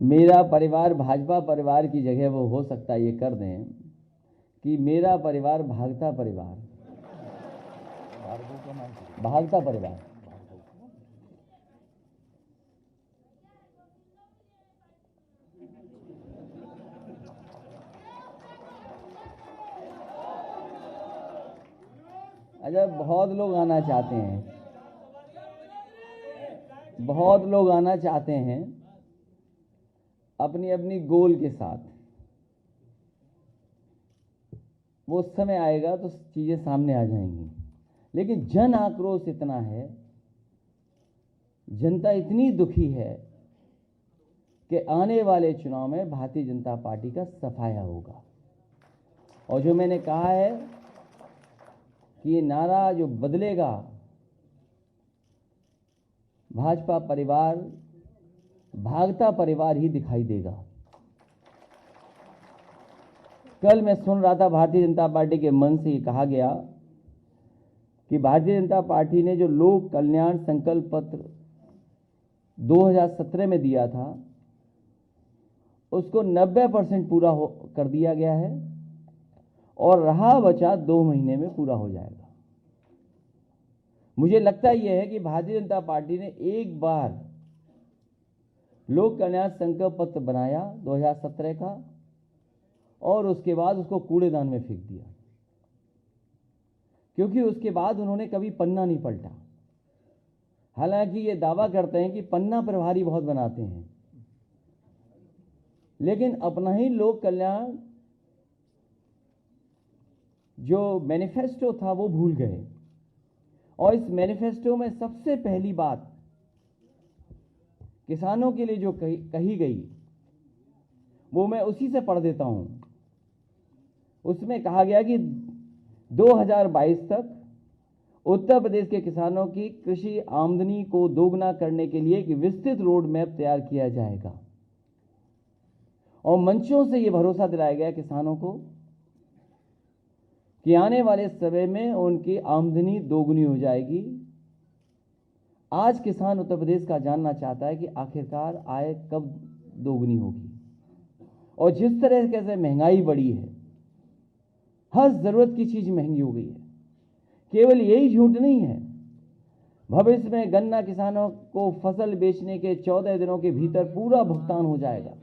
मेरा परिवार भाजपा परिवार की जगह वो हो सकता है ये कर दें कि मेरा परिवार भागता परिवार, भागता परिवार। अच्छा, बहुत लोग आना चाहते हैं, बहुत लोग आना चाहते हैं अपनी अपनी गोल के साथ। वो समय आएगा तो चीजें सामने आ जाएंगी, लेकिन जन आक्रोश इतना है, जनता इतनी दुखी है कि आने वाले चुनाव में भारतीय जनता पार्टी का सफाया होगा। और जो मैंने कहा है कि ये नारा जो बदलेगा, भाजपा परिवार भागता परिवार ही दिखाई देगा। कल मैं सुन रहा था भारतीय जनता पार्टी के मन से ये कहा गया कि भारतीय जनता पार्टी ने जो लोक कल्याण संकल्प पत्र 2017 में दिया था उसको 90% पूरा कर दिया गया है और रहा बचा 2 महीने में पूरा हो जाएगा। मुझे लगता यह है कि भारतीय जनता पार्टी ने एक बार लोक कल्याण संकल्प पत्र बनाया 2017 का और उसके बाद उसको कूड़ेदान में फेंक दिया, क्योंकि उसके बाद उन्होंने कभी पन्ना नहीं पलटा। हालांकि ये दावा करते हैं कि पन्ना प्रभारी बहुत बनाते हैं, लेकिन अपना ही लोक कल्याण जो मैनिफेस्टो था वो भूल गए। और इस मैनिफेस्टो में सबसे पहली बात किसानों के लिए जो कही गई वो मैं उसी से पढ़ देता हूं। उसमें कहा गया कि 2022 तक उत्तर प्रदेश के किसानों की कृषि आमदनी को दोगुना करने के लिए एक विस्तृत रोड मैप तैयार किया जाएगा। और मंचों से यह भरोसा दिलाया गया किसानों को कि आने वाले समय में उनकी आमदनी दोगुनी हो जाएगी। आज किसान उत्तर प्रदेश का जानना चाहता है कि आखिरकार आय कब दोगुनी होगी। और जिस तरह से महंगाई बढ़ी है, हर जरूरत की चीज महंगी हो गई है। केवल यही झूठ नहीं है, भविष्य में गन्ना किसानों को फसल बेचने के 14 दिनों के भीतर पूरा भुगतान हो जाएगा।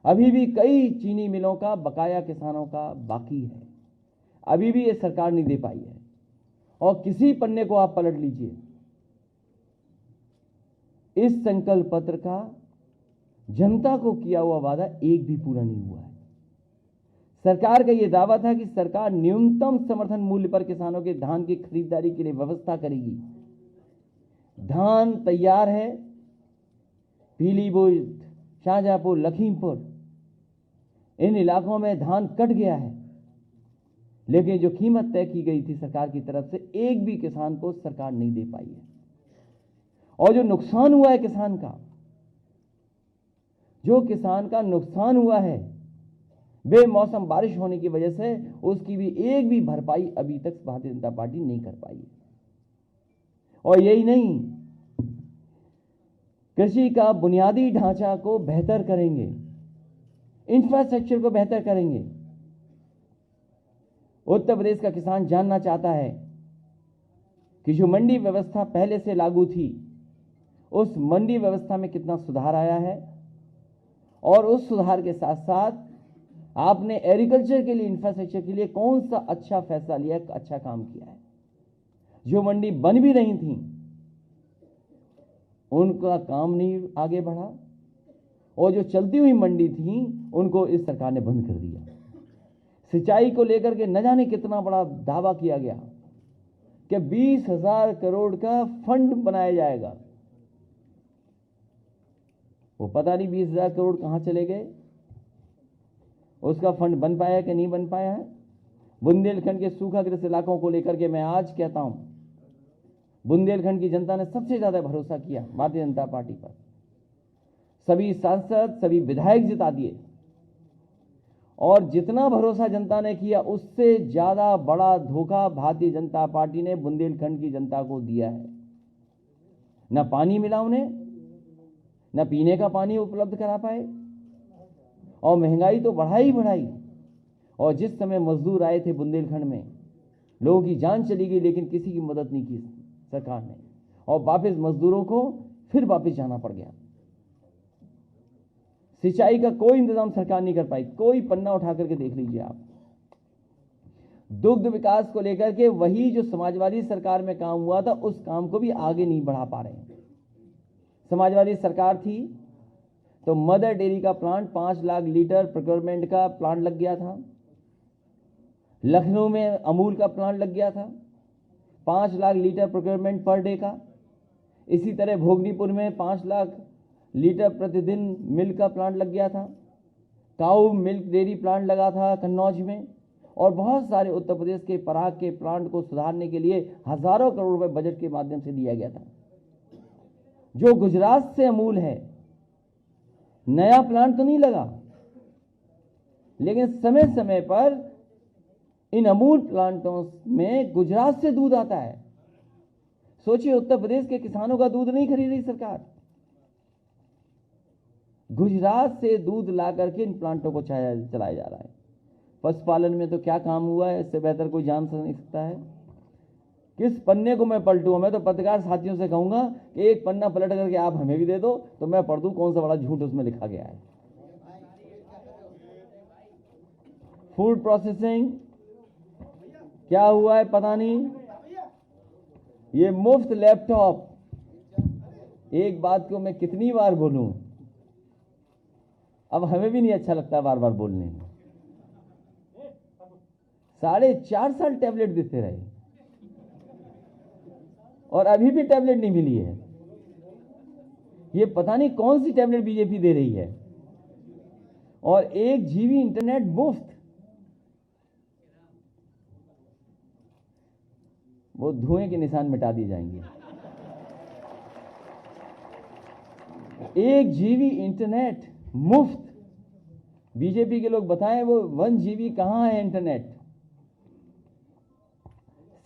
अभी भी कई चीनी मिलों का बकाया किसानों का बाकी है, अभी भी ये सरकार नहीं दे पाई है। और किसी पन्ने को आप पलट लीजिए, इस संकल्प पत्र का जनता को किया हुआ वादा एक भी पूरा नहीं हुआ है। सरकार का यह दावा था कि सरकार न्यूनतम समर्थन मूल्य पर किसानों के धान की खरीदारी के लिए व्यवस्था करेगी। धान तैयार है, पीलीभीत, शाहजहांपुर, लखीमपुर, इन इलाकों में धान कट गया है, लेकिन जो कीमत तय की गई थी सरकार की तरफ से, एक भी किसान को सरकार नहीं दे पाई है। और जो नुकसान हुआ है किसान का, जो किसान का नुकसान हुआ है बेमौसम बारिश होने की वजह से, उसकी भी एक भी भरपाई अभी तक भारतीय जनता पार्टी नहीं कर पाई है। और यही नहीं, कृषि का बुनियादी ढांचा को बेहतर करेंगे, इंफ्रास्ट्रक्चर को बेहतर करेंगे। उत्तर प्रदेश का किसान जानना चाहता है कि जो मंडी व्यवस्था पहले से लागू थी, उस मंडी व्यवस्था में कितना सुधार आया है, और उस सुधार के साथ साथ आपने एग्रीकल्चर के लिए, इंफ्रास्ट्रक्चर के लिए कौन सा अच्छा फैसला लिया, अच्छा काम किया है। जो मंडी बन भी रही थी उनका काम नहीं आगे बढ़ा, और जो चलती हुई मंडी थी उनको इस सरकार ने बंद कर दिया। सिंचाई को लेकर के न जाने कितना बड़ा दावा किया गया कि 20,000 करोड़ का फंड बनाया जाएगा। वो पता नहीं 20,000 करोड़ कहां चले गए, उसका फंड बन पाया कि नहीं बन पाया है। बुंदेलखंड के सूखाग्रस्त इलाकों को लेकर के मैं आज कहता हूं, बुंदेलखंड की जनता ने सबसे ज्यादा भरोसा किया भारतीय जनता पार्टी पर। सभी सांसद, सभी विधायक जिता दिए, और जितना भरोसा जनता ने किया उससे ज्यादा बड़ा धोखा भारतीय जनता पार्टी ने बुंदेलखंड की जनता को दिया है। न पानी मिला उन्हें, न पीने का पानी उपलब्ध करा पाए, और महंगाई तो बढ़ाई बढ़ाई। और जिस समय मजदूर आए थे बुंदेलखंड में, लोगों की जान चली गई, लेकिन किसी की मदद नहीं की सरकार ने, और वापस मजदूरों को फिर वापस जाना पड़ गया। सिंचाई का कोई इंतजाम सरकार नहीं कर पाई। कोई पन्ना उठा करके देख लीजिए आप। दुग्ध विकास को लेकर के वही जो समाजवादी सरकार में काम हुआ था, उस काम को भी आगे नहीं बढ़ा पा रहे हैं। समाजवादी सरकार थी तो मदर डेयरी का प्लांट 5 लाख लीटर प्रोक्योरमेंट का प्लांट लग गया था। लखनऊ में अमूल का प्लांट लग गया था, 5 lakh litre procurement per day का। इसी तरह भोगनीपुर में 5 लाख लीटर प्रतिदिन मिल्क का प्लांट लग गया था। काऊ मिल्क डेयरी प्लांट लगा था कन्नौज में, और बहुत सारे उत्तर प्रदेश के पराग के प्लांट को सुधारने के लिए हजारों करोड़ रुपए बजट के माध्यम से दिया गया था। जो गुजरात से अमूल है, नया प्लांट तो नहीं लगा, लेकिन समय समय पर इन अमूल प्लांटों में गुजरात से दूध आता है। सोचिए, उत्तर प्रदेश के किसानों का दूध नहीं खरीद रही सरकार, गुजरात से दूध ला करके इन प्लांटों को चलाया जा रहा है। पशुपालन में तो क्या काम हुआ है, इससे बेहतर कोई जान नहीं सकता है। किस पन्ने को मैं पलटूं? मैं तो पत्रकार साथियों से कहूंगा कि एक पन्ना पलट करके आप हमें भी दे दो, तो मैं पढ़ दूं कौन सा बड़ा झूठ उसमें लिखा गया है। फूड प्रोसेसिंग क्या हुआ है पता नहीं। ये मुफ्त लैपटॉप, एक बात को मैं कितनी बार बोलूं, अब हमें भी नहीं अच्छा लगता बार बार बोलने में। 4.5 साल टैबलेट देते रहे और अभी भी टैबलेट नहीं मिली है। ये पता नहीं कौन सी टैबलेट बीजेपी दे रही है। और 1 GB इंटरनेट मुफ्त, वो धुएं के निशान मिटा दिए जाएंगे। 1 GB इंटरनेट मुफ्त। बीजेपी के लोग बताएं वो 1 GB कहां है इंटरनेट।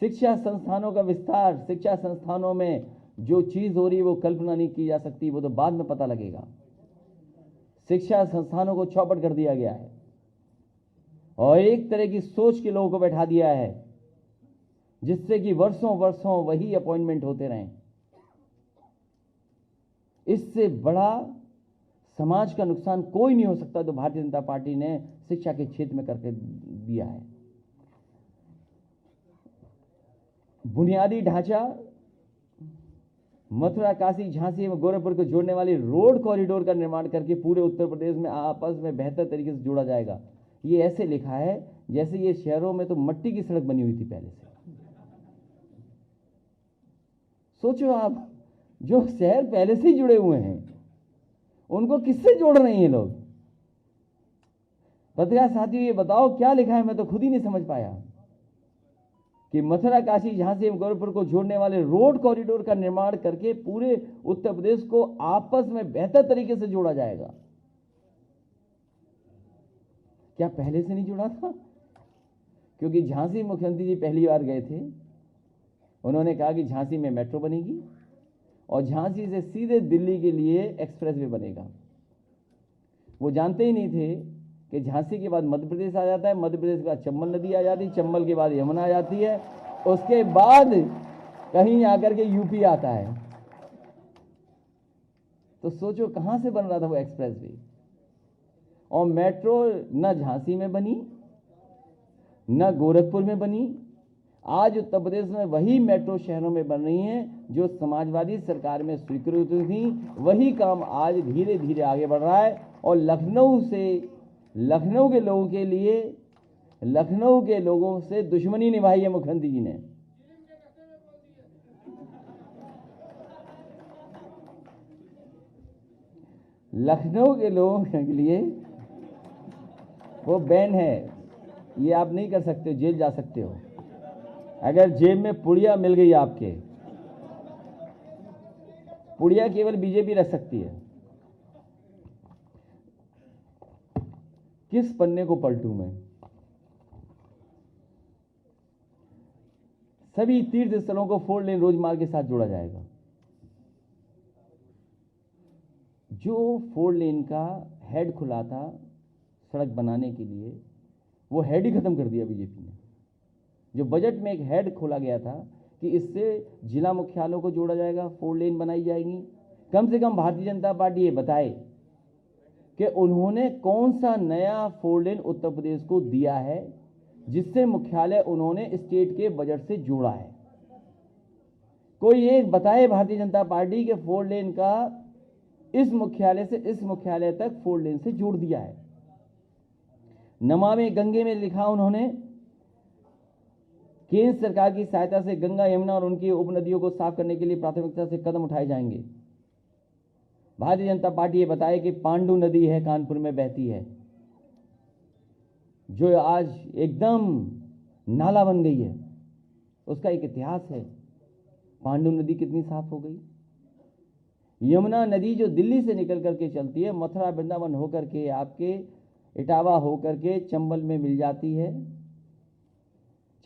शिक्षा संस्थानों का विस्तार, शिक्षा संस्थानों में जो चीज हो रही है वो कल्पना नहीं की जा सकती, वो तो बाद में पता लगेगा। शिक्षा संस्थानों को चौपट कर दिया गया है और एक तरह की सोच के लोगों को बैठा दिया है, जिससे कि वर्षों वर्षों वही अपॉइंटमेंट होते रहें। इससे बड़ा समाज का नुकसान कोई नहीं हो सकता तो भारतीय जनता पार्टी ने शिक्षा के क्षेत्र में करके दिया है। बुनियादी ढांचा, मथुरा, काशी, झांसी एवं गोरखपुर को जोड़ने वाली रोड कॉरिडोर का निर्माण करके पूरे उत्तर प्रदेश में आपस में बेहतर तरीके से जोड़ा जाएगा। ये ऐसे लिखा है जैसे ये शहरों में तो मट्टी की सड़क बनी हुई थी पहले से। सोचो आप, जो शहर पहले से ही जुड़े हुए हैं उनको किससे जोड़ रहे हैं लोग? पत्रकार साथियों, ये बताओ क्या लिखा है, मैं तो खुद ही नहीं समझ पाया कि मथुरा, काशी, झांसी एवं गोरखपुर को जोड़ने वाले रोड कॉरिडोर का निर्माण करके पूरे उत्तर प्रदेश को आपस में बेहतर तरीके से जोड़ा जाएगा। क्या पहले से नहीं जुड़ा था? क्योंकि झांसी मुख्यमंत्री जी पहली बार गए थे, उन्होंने कहा कि झांसी में मेट्रो बनेगी और झांसी से सीधे दिल्ली के लिए एक्सप्रेसवे बनेगा। वो जानते ही नहीं थे कि झांसी के बाद मध्य प्रदेश आ जाता है, मध्य प्रदेश के बाद चंबल नदी आ जाती है, चंबल के बाद यमुना आ जाती है, उसके बाद कहीं आकर के यूपी आता है। तो सोचो कहां से बन रहा था वो एक्सप्रेसवे। और मेट्रो न झांसी में बनी न गोरखपुर में बनी। आज उत्तर प्रदेश में वही मेट्रो शहरों में बन रही हैं जो समाजवादी सरकार में स्वीकृत थी। वही काम आज धीरे धीरे आगे बढ़ रहा है और लखनऊ के लोगों के लिए, लखनऊ के लोगों से दुश्मनी निभाई है मुख्यमंत्री जी ने। लखनऊ के लोगों के लिए वो बैन है, ये आप नहीं कर सकते, जेल जा सकते हो। अगर जेब में पुड़िया मिल गई आपके, पुड़िया केवल बीजेपी रख सकती है। किस पन्ने को पलटूं मैं? सभी तीर्थ स्थलों को 4 लेन रोजमार्ग के साथ जोड़ा जाएगा। जो 4 लेन का हेड खुला था सड़क बनाने के लिए, वो हेड ही खत्म कर दिया बीजेपी ने। जो बजट में एक हेड खोला गया था कि इससे जिला मुख्यालयों को जोड़ा जाएगा, 4 लेन बनाई जाएगी, कम से कम भारतीय जनता पार्टी ये बताए कि उन्होंने कौन सा नया 4 लेन उत्तर प्रदेश को दिया है जिससे मुख्यालय उन्होंने स्टेट के बजट से जोड़ा है। कोई एक बताए भारतीय जनता पार्टी के 4 लेन का इस मुख्यालय से इस मुख्यालय तक 4 लेन से जोड़ दिया है। नमामि गंगे में लिखा उन्होंने, केंद्र सरकार की सहायता से गंगा, यमुना और उनकी उपनदियों को साफ करने के लिए प्राथमिकता से कदम उठाए जाएंगे। भारतीय जनता पार्टी ये बताए कि पांडु नदी है कानपुर में बहती है, जो आज एकदम नाला बन गई है, उसका एक इतिहास है। पांडु नदी कितनी साफ हो गई। यमुना नदी जो दिल्ली से निकल करके चलती है, मथुरा वृंदावन होकर के आपके इटावा होकर के चंबल में मिल जाती है,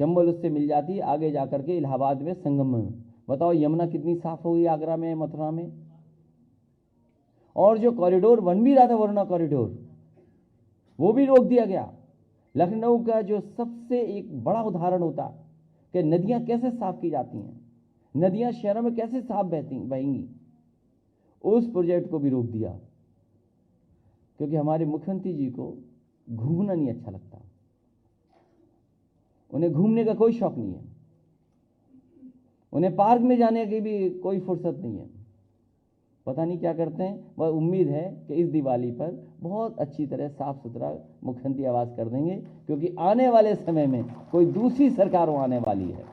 चंबल उससे मिल जाती है, आगे जाकर के इलाहाबाद में संगम में। बताओ यमुना कितनी साफ हो गई आगरा में, मथुरा में। और जो कॉरिडोर बन भी रहा था वरुणा कॉरिडोर, वो भी रोक दिया गया। लखनऊ का जो सबसे एक बड़ा उदाहरण होता कि नदियां कैसे साफ की जाती हैं, नदियां शहरों में कैसे साफ बहेंगी, उस प्रोजेक्ट को भी रोक दिया, क्योंकि हमारे मुख्यमंत्री जी को घूमना नहीं अच्छा लगता। उन्हें घूमने का कोई शौक नहीं है, उन्हें पार्क में जाने की भी कोई फुर्सत नहीं है। पता नहीं क्या करते हैं। वह उम्मीद है कि इस दिवाली पर बहुत अच्छी तरह साफ सुथरा मुख्यमंत्री आवास कर देंगे, क्योंकि आने वाले समय में कोई दूसरी सरकार आने वाली है।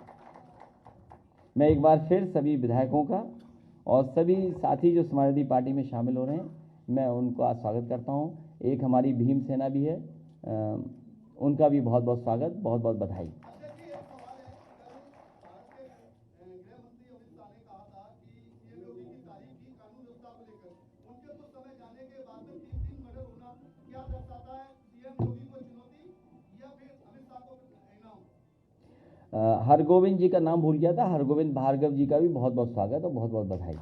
मैं एक बार फिर सभी विधायकों का और सभी साथी जो समाजवादी पार्टी में शामिल हो रहे हैं, मैं उनको आज स्वागत करता हूं। एक हमारी भीम सेना भी है, उनका भी बहुत बहुत स्वागत, बहुत बहुत बधाई। हरगोविंद जी का नाम भूल गया था, हरगोविंद भार्गव जी का भी बहुत बहुत स्वागत और बहुत बहुत बधाई।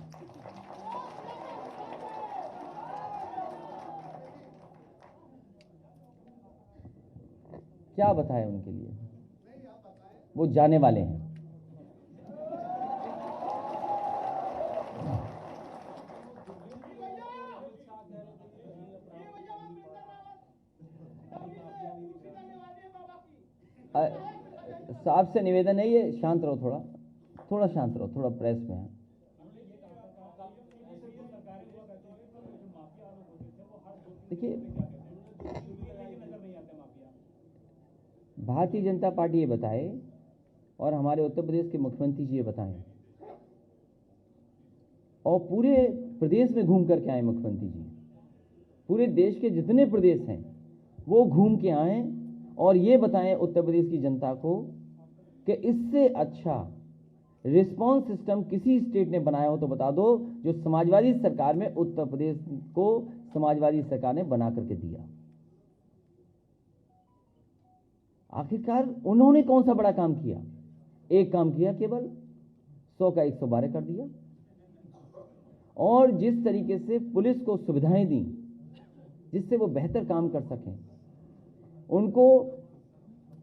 क्या बताएं उनके लिए, वो जाने वाले हैं। साहब से निवेदन है, ये शांत रहो, थोड़ा शांत रहो, थोड़ा प्रेस में है। देखिए, भारतीय जनता पार्टी ये बताए और हमारे उत्तर प्रदेश के मुख्यमंत्री जी ये बताएं, और पूरे प्रदेश में घूम करके आए मुख्यमंत्री जी, पूरे देश के जितने प्रदेश हैं वो घूम के आए और ये बताएं उत्तर प्रदेश की जनता को कि इससे अच्छा रिस्पांस सिस्टम किसी स्टेट ने बनाया हो तो बता दो, जो समाजवादी सरकार में उत्तर प्रदेश को समाजवादी सरकार ने बना करके दिया। आखिरकार उन्होंने कौन सा बड़ा काम किया? एक काम किया, केवल 100 का 112 कर दिया, और जिस तरीके से पुलिस को सुविधाएं दी जिससे वो बेहतर काम कर सकें, उनको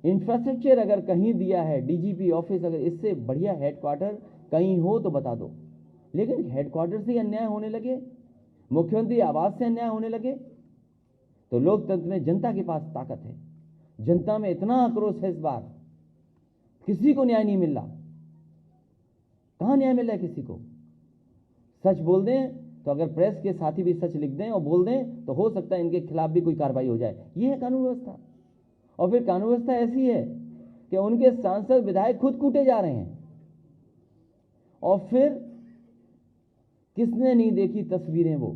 इंफ्रास्ट्रक्चर अगर कहीं दिया है, डीजीपी ऑफिस, अगर इससे बढ़िया हेडक्वार्टर कहीं हो तो बता दो। लेकिन हेडक्वार्टर से अन्याय होने लगे, मुख्यमंत्री आवास से अन्याय होने लगे, तो लोकतंत्र में जनता के पास ताकत है। जनता में इतना आक्रोश है इस बार, किसी को न्याय नहीं मिल रहा। कहां न्याय मिल रहा है किसी को? सच बोल दें तो, अगर प्रेस के साथी भी सच लिख दें और बोल दें तो हो सकता है इनके खिलाफ भी कोई कार्रवाई हो जाए। ये है कानून व्यवस्था। और फिर कानून व्यवस्था ऐसी है कि उनके सांसद विधायक खुद कूटे जा रहे हैं। और फिर किसने नहीं देखी तस्वीरें वो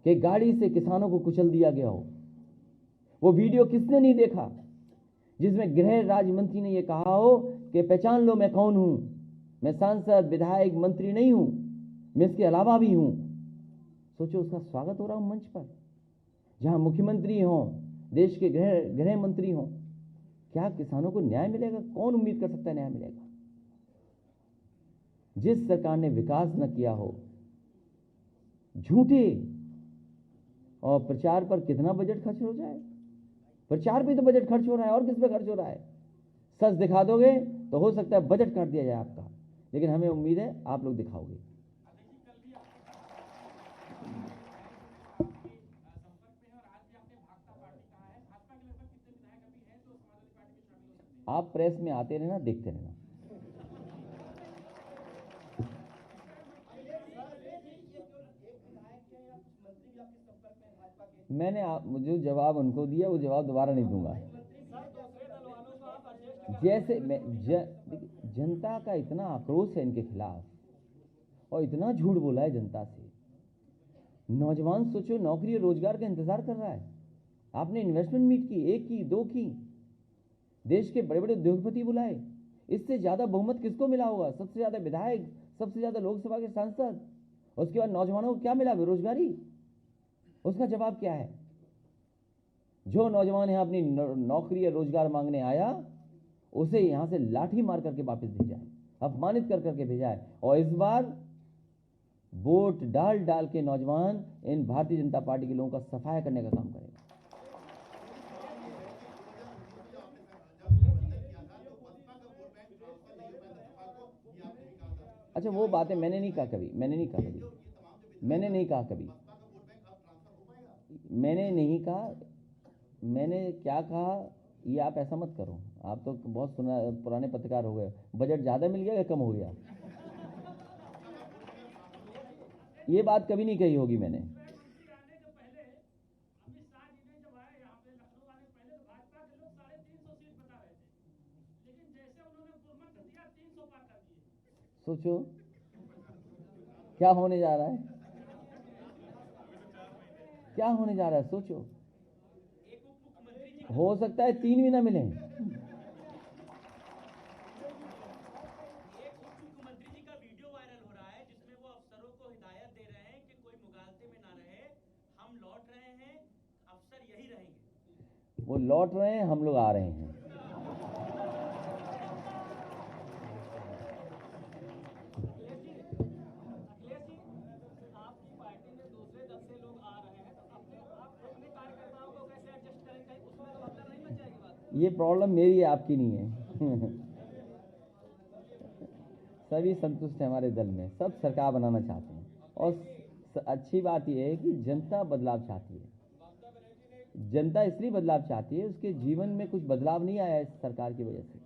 कि गाड़ी से किसानों को कुचल दिया गया हो? वो वीडियो किसने नहीं देखा जिसमें गृह राज्य मंत्री ने यह कहा हो कि पहचान लो मैं कौन हूं, मैं सांसद विधायक मंत्री नहीं हूं, मैं इसके अलावा भी हूं। सोचो, उसका स्वागत हो रहा हूं मंच पर, जहां मुख्यमंत्री हों, देश के गृह मंत्री हों। क्या किसानों को न्याय मिलेगा? कौन उम्मीद कर सकता है न्याय मिलेगा? जिस सरकार ने विकास न किया हो, झूठे, और प्रचार पर कितना बजट खर्च हो जाए। प्रचार पे तो बजट खर्च हो रहा है, और किस पे खर्च हो रहा है। सच दिखा दोगे तो हो सकता है बजट काट दिया जाए आपका, लेकिन हमें उम्मीद है आप लोग दिखाओगे। आप प्रेस में आते रहना, देखते रहना। मैंने जो जवाब उनको दिया वो जवाब दोबारा नहीं दूंगा। जैसे मैं जनता का इतना आक्रोश है इनके खिलाफ, और इतना झूठ बोला है जनता से। नौजवान सोचो नौकरी और रोजगार का इंतजार कर रहा है। आपने इन्वेस्टमेंट मीट की, एक की, दो की, देश के बड़े बड़े उद्योगपति बुलाए। इससे ज्यादा बहुमत किसको मिला होगा? सबसे ज्यादा विधायक, सबसे ज्यादा लोकसभा के सांसद। उसके बाद नौजवानों को क्या मिला? बेरोजगारी। उसका जवाब क्या है? जो नौजवान यहां अपनी नौकरी या रोजगार मांगने आया, उसे यहां से लाठी मार करके वापस भेजा है, अपमानित कर करके भेजा है। और इस बार वोट डाल डाल के नौजवान इन भारतीय जनता पार्टी के लोगों का सफाया करने का काम करेगा। अच्छा, वो बातें मैंने नहीं कहा कभी, मैंने नहीं कहा कभी, मैंने नहीं कहा कभी, मैंने नहीं कहा। मैंने क्या कहा ये आप ऐसा मत करो। आप तो बहुत पुराने पत्रकार हो गए। बजट ज़्यादा मिल गया या कम हो गया? ये बात कभी नहीं कही होगी मैंने। सोचो क्या होने जा रहा है, क्या होने जा रहा है, सोचो। हो सकता है 3 भी ना मिले। वो लौट रहे हैं, हम लोग आ रहे हैं। ये प्रॉब्लम मेरी है, आपकी नहीं है। सभी संतुष्ट हैं हमारे दल में, सब सरकार बनाना चाहते हैं। और अच्छी बात यह है कि जनता बदलाव चाहती है। जनता इसलिए बदलाव चाहती है, उसके जीवन में कुछ बदलाव नहीं आया इस सरकार की वजह से।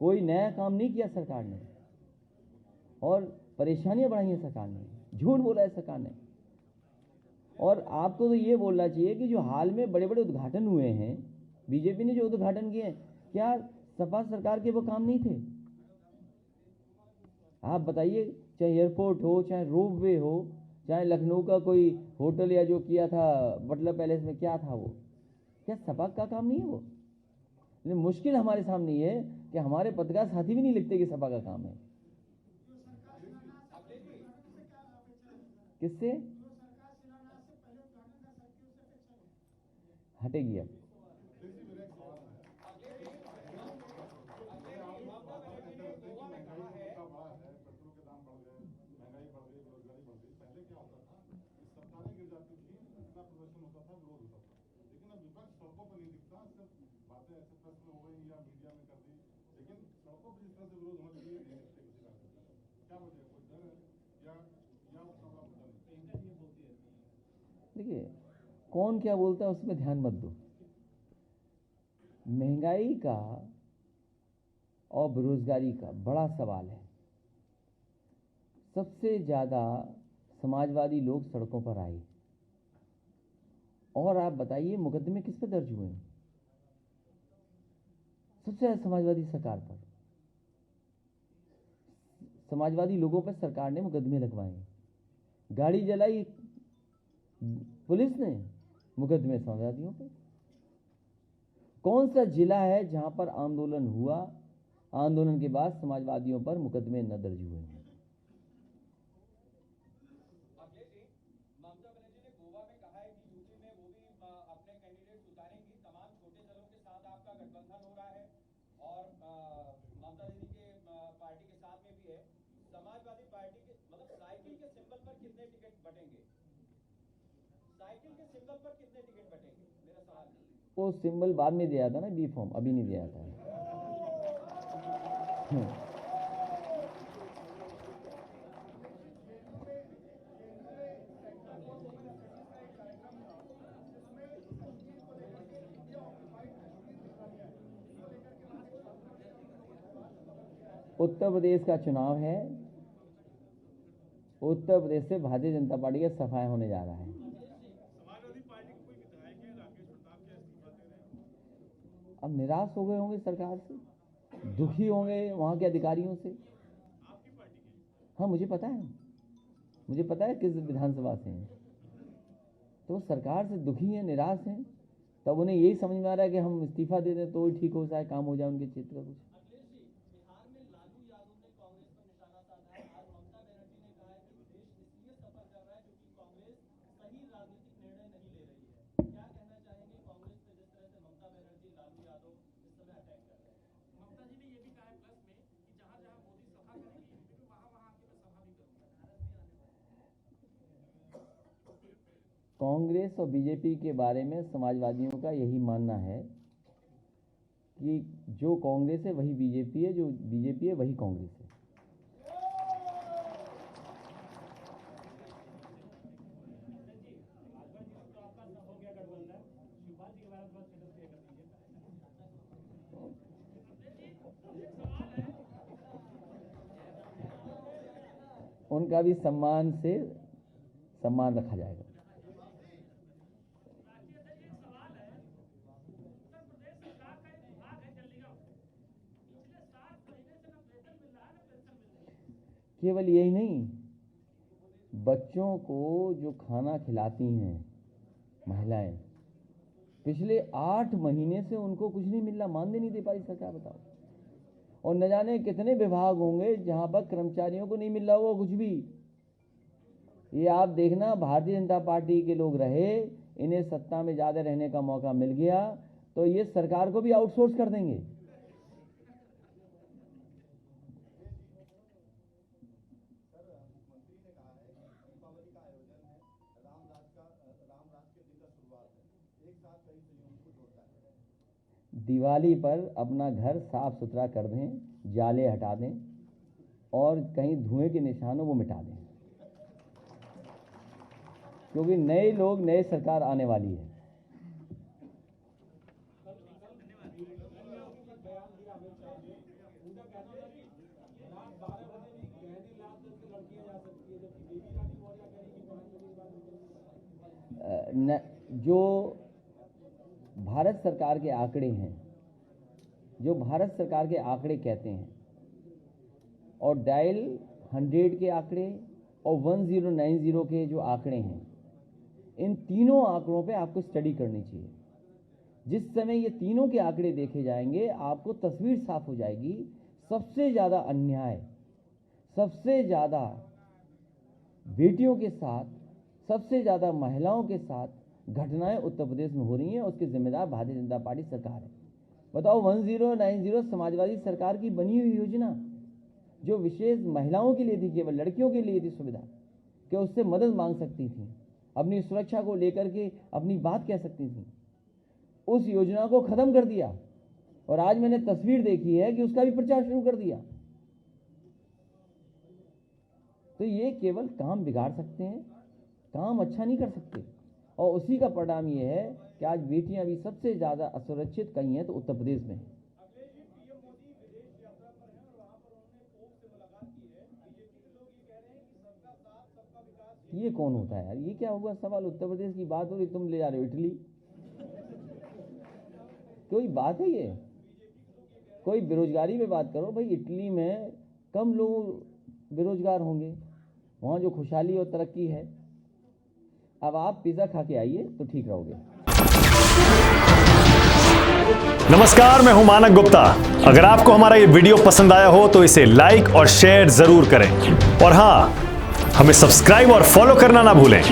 कोई नया काम नहीं किया सरकार ने, और परेशानियां बढ़ाई हैं सरकार ने, झूठ बोला है सरकार ने। और आपको तो ये बोलना चाहिए कि जो हाल में बड़े बड़े उद्घाटन हुए हैं, बीजेपी ने जो उद्घाटन किए, क्या सपा सरकार के वो काम नहीं थे? आप बताइए, चाहे एयरपोर्ट हो, चाहे रोपवे हो, चाहे लखनऊ का कोई होटल या जो किया था बटलर पैलेस में, क्या था वो? क्या सपा का काम नहीं है वो? लेकिन मुश्किल हमारे सामने ये है कि हमारे पत्रकार साथी भी नहीं लिखते कि सपा का काम है। किससे हटेगी अब? देखिए, कौन क्या बोलता है उसमें ध्यान मत दो। महंगाई का और बेरोजगारी का बड़ा सवाल है। सबसे ज्यादा समाजवादी लोग सड़कों पर आए। और आप बताइए मुकदमे किस पे दर्ज हुए हैं? सबसे ज्यादा समाजवादी सरकार पर, समाजवादी लोगों पर सरकार ने मुकदमे लगवाए। गाड़ी जलाई पुलिस ने, मुकदमे समाजवादियों पे। कौन सा जिला है जहां पर आंदोलन हुआ, आंदोलन के बाद समाजवादियों पर मुकदमे न दर्ज हुए हैं? बटेंगे? साइकिल के सिंबल पर कितने टिकट बटेंगे, मेरा सवाल है। वो सिंबल बाद में दिया था ना, बी फॉर्म अभी नहीं दिया था। उत्तर प्रदेश का चुनाव है, उत्तर प्रदेश से भारतीय जनता पार्टी का सफाया होने जा रहा है। समाजवादी पार्टी के कोई विधायक है राकेश प्रताप के इस्तीफा दे रहे हैं। अब निराश हो गए होंगे सरकार से, दुखी होंगे वहां के अधिकारियों से। आपकी पार्टी के? हाँ मुझे पता है किस विधानसभा से हैं। तो सरकार से दुखी हैं, निराश हैं, तब उन्हें यही समझ में आ रहा है कि हम इस्तीफा दे दें तो ठीक हो जाए, काम हो जाए उनके क्षेत्र का कुछ। बिहार में लालू यादव ने कांग्रेस पर निशाना साधा है। आज ममता बनर्जी ने कहा है कि देश इसलिए सफर कर रहा है क्योंकि कांग्रेस सही राजनीतिक निर्णय नहीं ले रही है। क्या कहना चाहेंगे कांग्रेस पे जिस तरह से ममता बनर्जी लालू यादव इस समय अटैक कर रहे हैं? ममता जी ने ये भी कहा है प्लस में कि जहां जहां मोदी सभा करेंगे वहां वहां आके मैं सभा भी करूंगा। कांग्रेस और बीजेपी के बारे में समाजवादियों का यही मानना है कि जो कांग्रेस है वही बीजेपी है, जो बीजेपी है वही कांग्रेस है। उनका भी सम्मान रखा जाएगा। केवल यही नहीं, बच्चों को जो खाना खिलाती हैं महिलाएं, पिछले 8 महीने से उनको कुछ नहीं मिल रहा, मानदेय नहीं दे पाई सरकार, बताओ। और न जाने कितने विभाग होंगे जहां पर कर्मचारियों को नहीं मिल रहा होगा कुछ भी। ये आप देखना, भारतीय जनता पार्टी के लोग रहे, इन्हें सत्ता में ज़्यादा रहने का मौका मिल गया तो ये सरकार को भी आउटसोर्स कर देंगे। दिवाली पर अपना घर साफ सुथरा कर दें, जाले हटा दें और कहीं धुएं के निशान हो वो मिटा दें, क्योंकि नए लोग, नई सरकार आने वाली है। जो भारत सरकार के आंकड़े हैं, जो भारत सरकार के आंकड़े कहते हैं, और डायल 100 के आंकड़े और 1090 के जो आंकड़े हैं, इन तीनों आंकड़ों पे आपको स्टडी करनी चाहिए। जिस समय ये तीनों के आंकड़े देखे जाएंगे आपको तस्वीर साफ हो जाएगी। सबसे ज़्यादा अन्याय, सबसे ज़्यादा बेटियों के साथ, सबसे ज़्यादा महिलाओं के साथ घटनाएं उत्तर प्रदेश में हो रही हैं, उसके जिम्मेदार भारतीय जनता पार्टी सरकार है। बताओ, 1090 समाजवादी सरकार की बनी हुई योजना जो विशेष महिलाओं के लिए थी, केवल लड़कियों के लिए थी सुविधा, कि उससे मदद मांग सकती थी, अपनी सुरक्षा को लेकर के अपनी बात कह सकती थी, उस योजना को खत्म कर दिया। और आज मैंने तस्वीर देखी है कि उसका भी प्रचार शुरू कर दिया। तो ये केवल काम बिगाड़ सकते हैं, काम अच्छा नहीं कर सकते। और उसी का परिणाम ये है कि आज बेटियां भी सबसे ज़्यादा असुरक्षित कहीं हैं तो उत्तर प्रदेश में। ये कौन होता है यार? ये क्या हुआ सवाल? उत्तर प्रदेश की बात हो रही, तुम ले जा रहे हो इटली। कोई बात है ये? कोई बेरोजगारी पे बात करो भाई। इटली में कम लोग बेरोजगार होंगे, वहाँ जो खुशहाली और तरक्की है। अब आप पिज़्ज़ा खा के आइए तो ठीक रहोगे। नमस्कार, मैं हूं मानक गुप्ता। अगर आपको हमारा ये वीडियो पसंद आया हो तो इसे लाइक और शेयर जरूर करें, और हां, हमें सब्सक्राइब और फॉलो करना ना भूलें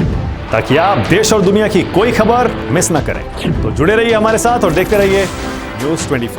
ताकि आप देश और दुनिया की कोई खबर मिस ना करें। तो जुड़े रहिए हमारे साथ और देखते रहिए न्यूज़ 24।